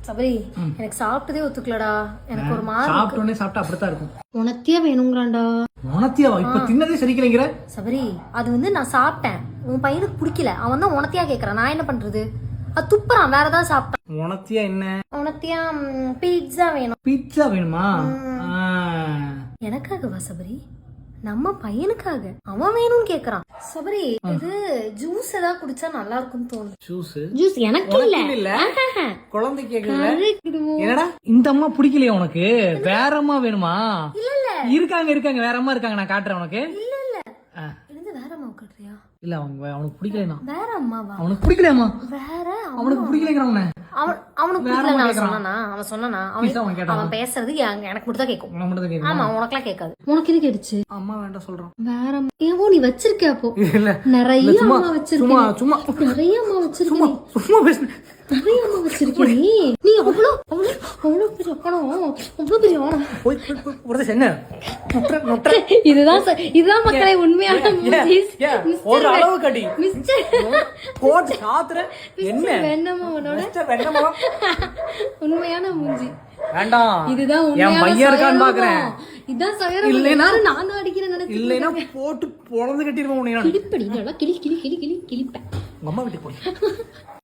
சபரி எனக்கு சாப்பிட்டதே ஒத்துக்கலடா. எனக்கு ஒரு மாதிரி சாப்பிட்டோன்னே சாப்பிட்டா அப்படித்தான் இருக்கும். உனத்தியா வேணுங்கிறான்டா. உனத்தியாவா? இப்ப தின்னதே சரிக்கலைங்கிற. சபரி அது வந்து நான் சாப்பிட்டேன், உன் பையனுக்கு பிடிக்கல, அவன் தான் உனத்தியா கேக்குறான். நான் என்ன பண்றது? அது துப்புறான், வேற ஏதாவது சாப்பிட்டான். உனத்தியா என்ன? உனத்தியா பீட்சா வேணும். பீட்சா வேணுமா? எனக்காகவா சபரி? நம்ம பையனுக்காக. அவன் வேணும்னு கேக்குறான். சபரி இது ஜூஸ் ஏதாவது குடிச்சா நல்லா இருக்கும்னு தோணுது. ஜூஸ் எனக்கு இல்ல, குழந்தை கேக்குது. என்னடா இந்த அம்மா பிடிக்கலையா உனக்கு? வேற அம்மா வேணுமா? இருக்காங்க வேற அம்மா இருக்காங்க, நான் காட்டுறேன் உனக்கு. இல்ல இருந்து வேற அம்மா காட்டுறியா? இல்ல அவனுக்கு பிடிக்கலனா. வேற அம்மாவா? அவனுக்கு பிடிக்கலையாமா? வேற அவனுக்கு பிடிக்கலங்கறானே. அவனுக்கு பிடிக்கல அவன் சொன்னானா? அவன் பேசுறது எனக்கு மட்டும் தான் கேக்கும். ஆமா, உனக்குலாம் கேட்காது. உனக்கு எது கேடுச்சு? அம்மா வேண்டாம் சொல்றான். வேற அம்மா ஏவோ நீ வச்சிருக்க? அப்போ இல்ல நிறைய அம்மா வச்சிருக்க. சும்மா நிறைய அம்மா வச்சிருக்க. சும்மா பேசு. நிறைய அம்மா வச்சிருக்க. நீ அவ்வளவு பெரிய பணம், அவ்வளவு பெரிய ஆணம். இதுதான் மக்களை உண்மையான ஒரு அளவு கடி போட்டு சாத்துற. என்ன உண்மையான மூஞ்சி வேண்டாம். இதுதான் என் பையன் இருக்கான்னு பாக்குறேன். இதான் சயரம். இல்லைன்னா நானும் அடிக்கிறேன் நினைச்சு. இல்லைன்னா போட்டு பொழந்து கட்டிடுவோம். கிளிப்படி கிளி கிளி கிளி கிளி கிளிப்பேன். அம்மா வீட்டுக்கு போய்